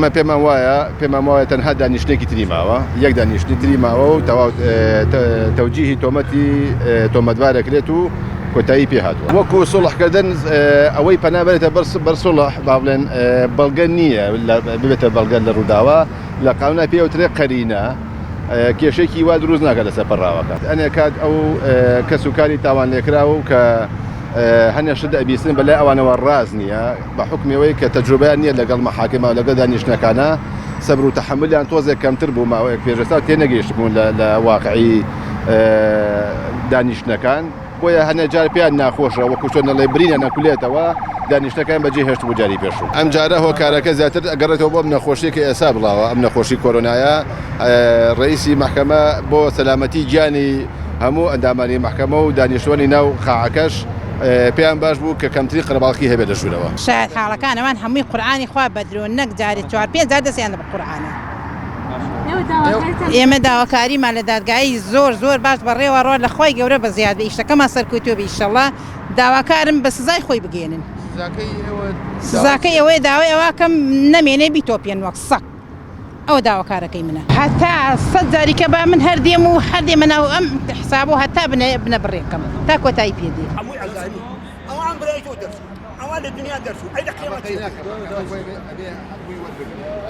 ما پێمان وایە تەنها دانیشتێکی تری ماوە یەک دانیشتنی تری ماوە و تەواو تەوجیهی تۆمەتی تۆمەتبارەکرێت و کۆتایی پێهاتووە وەکو سوڵحکردن ئەوەی پەنابێتە بەر سوڵح با بڵێن بەڵگە نییە ببێتە بەڵگە لە ڕووداوە لە قانونا پێوترێ قەرینە کێشێکی وا دروست ناکات لەسەر پەڕاوەکە ئەنێ کات ئەو کەس و کاری تاوان لێکراوە و کە هەنێشت ئەبیستن بەلای ئەوانەوە ڕاز نییە بە حکمەوەی کە تەجروبیان نییە لەگەڵ مەحاکمە لەگەڵ دانیشتەکانە سەبر و تەحملیان تۆزێک کەمتر بوو ماوەیەک پێشێستا تێنەگەیشتبوون لە واقعی دانیشتەکان بۆیە هەنێ جار پێیان ناخۆشە وەکو چۆن دەڵێ برینە نەکولێتەوە دانیشتەکان بەجێ هێشت بوو جاری پێشوو ئەم جارە هۆکارەکە زیاتر ئەگەڕێتەوە بۆ ئەم نەخۆشیەکە ئێستا بڵاوە ئەم نەخۆشی کۆرۆنایە ڕئیسی مەحکەمە بۆ سەلامەتی گیانی هەموو ئەندامانی مەحکەمە و دانیشتوانی ناو قاعەکەش پێیان باش بوو کە کەمتری قەرەباڵقی هەبێت لە ژوورەوە شاید حاڵەکانەوان هەمووی قورئانی خوا بەدرۆ نەک جاری 4-5 جار دەستیان بە قورئانە ئێمە داواکاریمان لە دادگایی زۆر باش بەڕێوە ڕۆ لە خۆی گەورە بە زیاد بە ئیشتەکەمان سەرکەوتووە بە ئیشەڵڵا داواکارم بە سزای خۆی بگێنن سزاکەی ئەوەی داوای ئەوەکەم نەمێنێ بیتۆپێن وەک سەق ئەو داواکارەکەی منە هەتا 100 جاریکە با من هەر دێم و هەر دێمە ناو ئەم حساب و هەتا بنە بڕێکەم تا کۆتایی پێدێ ئەوان برایەوە دەرچوو ئەوان لە دنیا دەرچوو ئەی لە قیامەت